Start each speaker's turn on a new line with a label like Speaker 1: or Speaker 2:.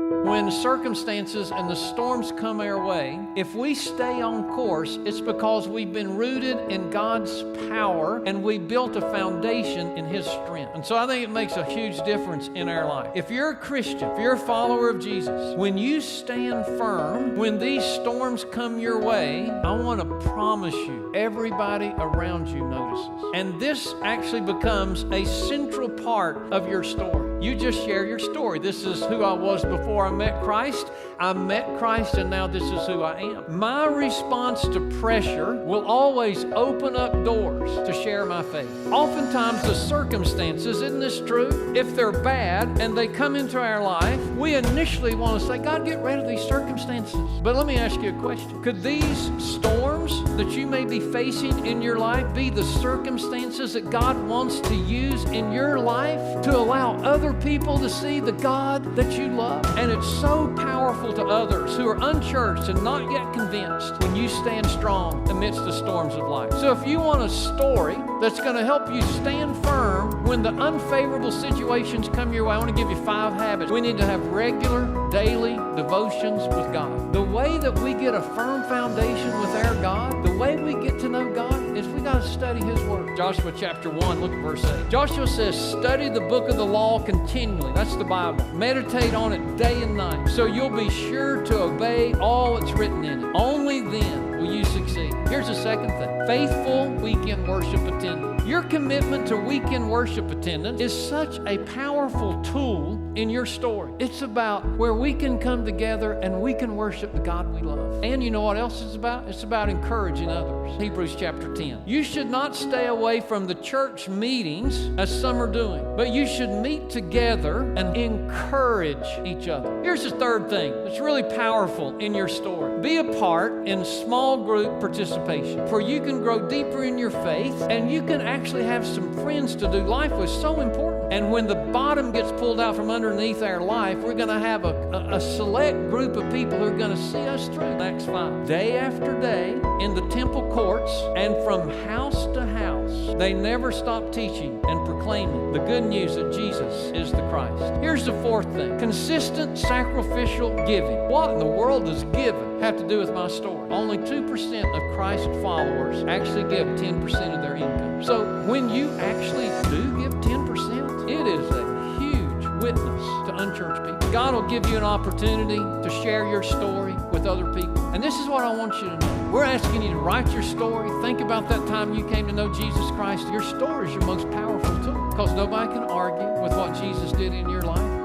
Speaker 1: When circumstances and the storms come our way, if we stay on course, it's because we've been rooted in God's power and we built a foundation in His strength. And so I think it makes a huge difference in our life. If you're a Christian, if you're a follower of Jesus, when you stand firm, when these storms come your way, I want to promise you, everybody around you notices. And this actually becomes a central part of your story. You just share your story. This is who I was before I met Christ. I met Christ and now this is who I am. My response to pressure will always open up doors to share my faith. Oftentimes the circumstances, isn't this true? If they're bad and they come into our life, we initially want to say, God, get rid of these circumstances. But let me ask you a question. Could these storms that you may be facing in your life be the circumstances that God wants to use in your life to allow other people to see the God that you love? And it's so powerful to others who are unchurched and not yet convinced when you stand strong amidst the storms of life. So if you want a story that's going to help you stand firm when the unfavorable situations come your way, I want to give you 5 habits. We need to have regular, daily devotions with God. The way that we get a firm foundation with our God, the way we get to know God, is we got to study His Word. Joshua chapter 1, look at verse 8. Joshua says, study the book of the law continually. That's the Bible. Meditate on it day and night, so you'll be sure to obey all that's written in it. Only then will you succeed. Here's the second thing. Faithful weekend worship attendance. Your commitment to weekend worship attendance is such a powerful tool in your story. It's about where we can come together and we can worship the God we love. And you know what else it's about? It's about encouraging others. Hebrews chapter 10. You should not stay away from the church meetings as some are doing, but you should meet together and encourage each other. Here's the third thing that's really powerful in your story. Be a part in small group participation, for you can grow deeper in your faith and you can actually have some friends to do life with. So important. And when the bottom gets pulled out from underneath our life, we're going to have a select group of people who are going to see us through. Acts 5. Day after day in the temple courts and from house to house, they never stopped teaching and proclaiming the good news that Jesus is the Christ. Here's the fourth thing. Consistent sacrificial giving. What in the world does giving have to do with my story? Only 2% of Christ followers actually give 10% of their income. So when you actually do give 10%, it is a huge witness to unchurched people. God will give you an opportunity to share your story with other people. And this is what I want you to know. We're asking you to write your story. Think about that time you came to know Jesus Christ. Your story is your most powerful tool because nobody can argue with what Jesus did in your life.